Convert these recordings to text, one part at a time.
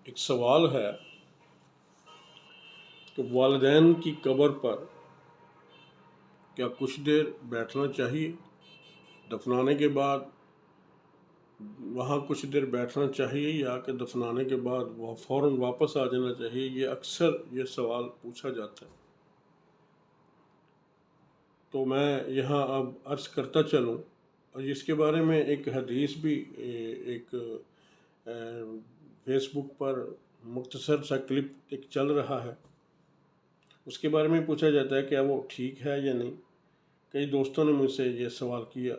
ایک سوال ہے کہ والدین کی قبر پر کیا کچھ دیر بیٹھنا چاہیے؟ دفنانے کے بعد وہاں کچھ دیر بیٹھنا چاہیے یا کہ دفنانے کے بعد وہ فوراً واپس آ جانا چاہیے؟ یہ اکثر یہ سوال پوچھا جاتا ہے، تو میں یہاں اب عرض کرتا چلوں، اور اس کے بارے میں ایک حدیث بھی ایک فیس بک پر مختصر سا کلپ ایک چل رہا ہے، اس کے بارے میں پوچھا جاتا ہے کہ وہ ٹھیک ہے یا نہیں۔ کئی دوستوں نے مجھ سے یہ سوال کیا،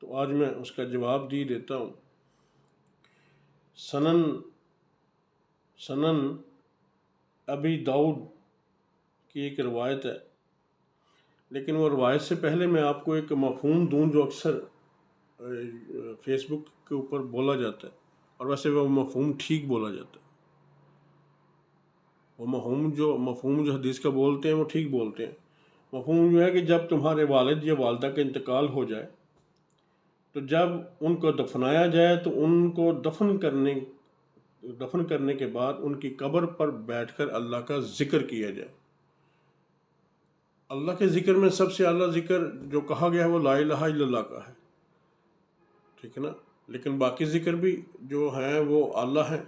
تو آج میں اس کا جواب دیتا ہوں۔ سنن ابی داؤد کی ایک روایت ہے، لیکن وہ روایت سے پہلے میں آپ کو ایک مفہوم دوں جو اکثر فیس بک کے اوپر بولا جاتا ہے، اور ویسے وہ مفہوم ٹھیک بولا جاتا ہے۔ وہ مفہوم جو حدیث کا بولتے ہیں وہ ٹھیک بولتے ہیں۔ مفہوم جو ہے کہ جب تمہارے والد یا والدہ کا انتقال ہو جائے تو جب ان کو دفنایا جائے تو ان کو دفن کرنے کے بعد ان کی قبر پر بیٹھ کر اللہ کا ذکر کیا جائے۔ اللہ کے ذکر میں سب سے اعلیٰ ذکر جو کہا گیا ہے وہ لا الہ الا اللہ کا ہے، ٹھیک ہے نا؟ لیکن باقی ذکر بھی جو ہیں وہ اعلیٰ ہیں۔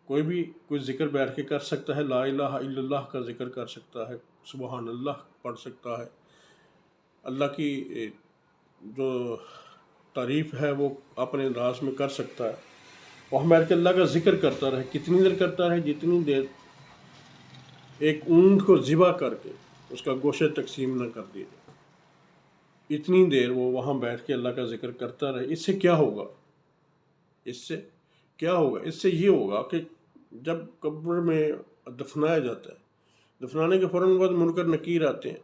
کوئی ذکر بیٹھ کے کر سکتا ہے، لا الہ الا اللہ کا ذکر کر سکتا ہے، سبحان اللہ پڑھ سکتا ہے، اللہ کی جو تعریف ہے وہ اپنے انداز میں کر سکتا ہے۔ وہاں بیٹھ کے اللہ کا ذکر کرتا رہے، کتنی دیر کرتا رہے؟ جتنی دیر ایک اونٹ کو ذبح کر کے اس کا گوشت تقسیم نہ کر دیا جائے، اتنی دیر وہ وہاں بیٹھ کے اللہ کا ذکر کرتا رہے۔ اس سے کیا ہوگا؟ اس سے یہ ہوگا کہ جب قبر میں دفنایا جاتا ہے، دفنانے کے فوراً بعد منکر نکیر آتے ہیں،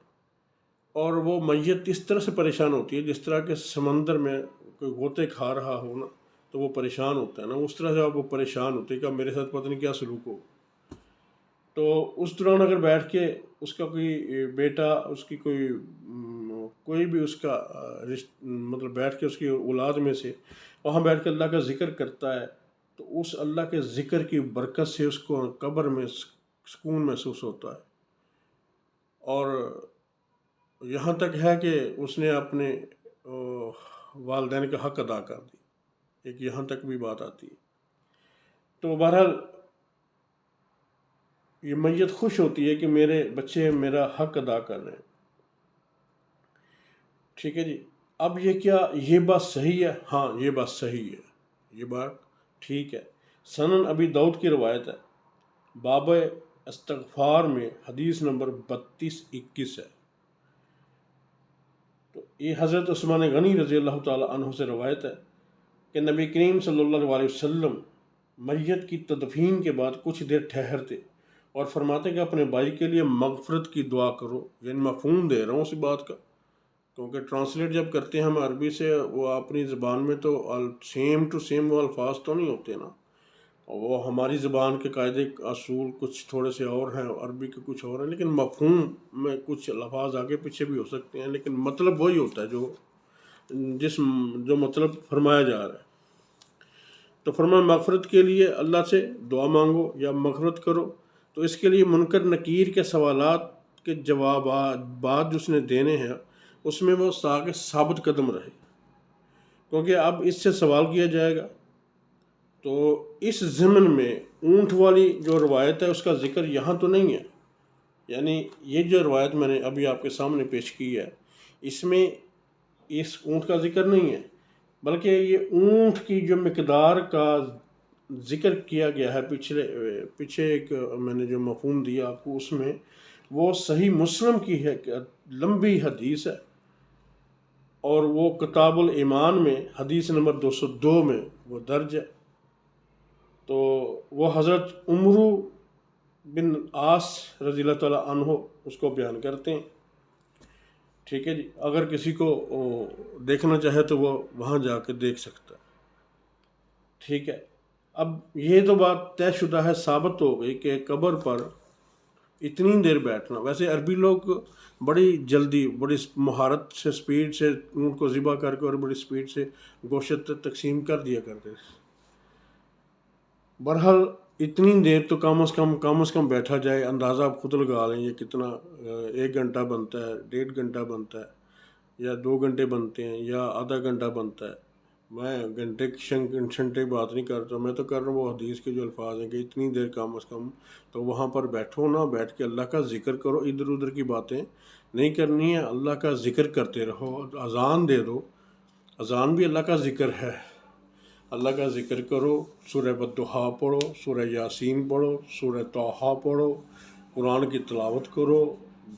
اور وہ میت اس طرح سے پریشان ہوتی ہے جس طرح کہ سمندر میں کوئی غوطے کھا رہا ہو نا، تو وہ پریشان ہوتا ہے نا، اس طرح سے آپ وہ پریشان ہوتے ہیں کہ میرے ساتھ پتہ نہیں کیا سلوک ہو۔ تو اس دوران اگر بیٹھ کے اس کا کوئی بیٹا، اس کی کوئی بھی اس کا مطلب بیٹھ کے اس کی اولاد میں سے وہاں بیٹھ کے اللہ کا ذکر کرتا ہے، تو اس اللہ کے ذکر کی برکت سے اس کو قبر میں سکون محسوس ہوتا ہے، اور یہاں تک ہے کہ اس نے اپنے والدین کا حق ادا کر دی، ایک یہاں تک بھی بات آتی ہے۔ تو بہرحال یہ میت خوش ہوتی ہے کہ میرے بچے میرا حق ادا کر رہے ہیں، ٹھیک ہے جی۔ اب یہ بات صحیح ہے؟ ہاں، یہ بات صحیح ہے، یہ بات ٹھیک ہے۔ سنن ابی داؤد کی روایت ہے، باب استغفار میں حدیث نمبر 3221 ہے۔ تو یہ حضرت عثمان غنی رضی اللہ تعالی عنہ سے روایت ہے کہ نبی کریم صلی اللہ علیہ وسلم میت کی تدفین کے بعد کچھ دیر ٹھہرتے اور فرماتے کہ اپنے بھائی کے لیے مغفرت کی دعا کرو۔ یعنی مفہوم دے رہا ہوں اس بات کا، کیونکہ ٹرانسلیٹ جب کرتے ہیں ہم عربی سے، وہ اپنی زبان میں تو سیم ٹو سیم وہ الفاظ تو نہیں ہوتے نا، وہ ہماری زبان کے قاعدے اصول کچھ تھوڑے سے اور ہیں، عربی کے کچھ اور ہیں، لیکن مفہوم میں کچھ الفاظ آگے پیچھے بھی ہو سکتے ہیں، لیکن مطلب وہی ہوتا ہے جو مطلب فرمایا جا رہا ہے۔ تو فرمایا مغفرت کے لیے اللہ سے دعا مانگو یا مغفرت کرو، تو اس کے لیے منکر نکیر کے سوالات کے جوابات جو اس نے دینے ہیں اس میں وہ تاکہ ثابت قدم رہے، کیونکہ اب اس سے سوال کیا جائے گا۔ تو اس ضمن میں اونٹ والی جو روایت ہے اس کا ذکر یہاں تو نہیں ہے، یعنی یہ جو روایت میں نے ابھی آپ کے سامنے پیش کی ہے اس میں اس اونٹ کا ذکر نہیں ہے، بلکہ یہ اونٹ کی جو مقدار کا ذکر کیا گیا ہے پیچھے ایک میں نے جو مفہوم دیا آپ کو، اس میں وہ صحیح مسلم کی ہے، لمبی حدیث ہے، اور وہ کتاب الایمان میں حدیث نمبر 202 میں وہ درج ہے۔ تو وہ حضرت عمرو بن عاص رضی اللہ تعالیٰ عنہ اس کو بیان کرتے ہیں، ٹھیک ہے جی۔ اگر کسی کو دیکھنا چاہے تو وہ وہاں جا کے دیکھ سکتا ہے، ٹھیک ہے۔ اب یہ تو بات طے شدہ ہے، ثابت ہو گئی کہ قبر پر اتنی دیر بیٹھنا، ویسے عربی لوگ بڑی جلدی، بڑی مہارت سے، سپیڈ سے اونٹ کو ذبح کر کے اور بڑی سپیڈ سے گوشت تقسیم کر دیا کرتے۔ بہرحال اتنی دیر تو کم از کم بیٹھا جائے. اندازہ آپ خود لگا لیں یہ کتنا 1 گھنٹہ بنتا ہے, 1.5 گھنٹہ بنتا ہے, یا 2 گھنٹے بنتے ہیں, یا آدھا گھنٹہ بنتا ہے. میں گھنٹے کی بات نہیں کرتا, میں تو کر رہا ہوں وہ حدیث کے جو الفاظ ہیں کہ اتنی دیر کم از کم تو وہاں پر بیٹھو نا, بیٹھ کے اللہ کا ذکر کرو. ادھر ادھر کی باتیں نہیں کرنی ہے, اللہ کا ذکر کرتے رہو. اذان دے دو, اذان بھی اللہ کا ذکر ہے. اللہ کا ذکر کرو, سورہ والضحیٰ پڑھو, سورہ یاسین پڑھو, سورہ طٰہٰ پڑھو, قرآن کی تلاوت کرو,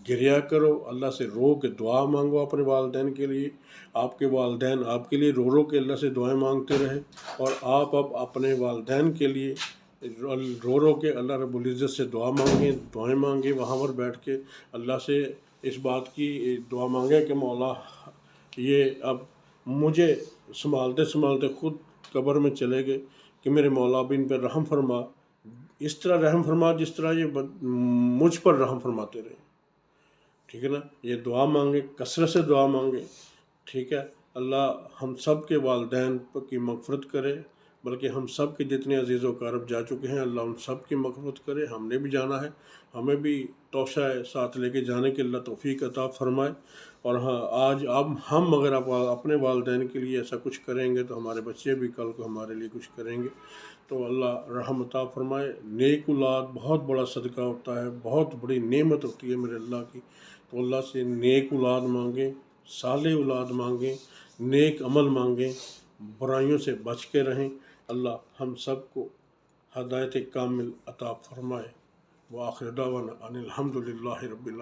گریا کرو, اللہ سے رو کے دعا مانگو اپنے والدین کے لیے. آپ کے والدین آپ کے لیے رو کے اللہ سے دعائیں مانگتے رہے, اور آپ اب اپنے والدین کے لیے رو کے اللہ رب العزت سے دعائیں مانگیں. وہاں پر بیٹھ کے اللہ سے اس بات کی دعا مانگیں کہ مولا یہ اب مجھے سنبھالتے خود قبر میں چلے گئے کہ میرے مولا بھی ان پر رحم فرما, اس طرح رحم فرما جس طرح یہ مجھ پر رحم فرماتے رہے. ٹھیک ہے نا, یہ دعا مانگے, کثرت سے دعا مانگے. ٹھیک ہے, اللہ ہم سب کے والدین کی مغفرت کرے, بلکہ ہم سب کے جتنے عزیز و اقارب جا چکے ہیں اللہ ان سب کی مغفرت کرے. ہم نے بھی جانا ہے, ہمیں بھی توشہ ساتھ لے کے جانے کے اللہ توفیق عطا فرمائے. اور ہاں آج اب ہم اگر اپنے والدین کے لیے ایسا کچھ کریں گے تو ہمارے بچے بھی کل کو ہمارے لیے کچھ کریں گے. تو اللہ رحم عطا فرمائے. نیک اولاد بہت بڑا صدقہ ہوتا ہے, بہت بڑی نعمت ہوتی ہے میرے اللہ کی. تو اللہ سے نیک اولاد مانگیں, صالح اولاد مانگیں, نیک عمل مانگیں, برائیوں سے بچ کے رہیں. اللہ ہم سب کو ہدایت کامل عطا فرمائے. وآخر دعوانا ان الحمد للہ رب العالمین.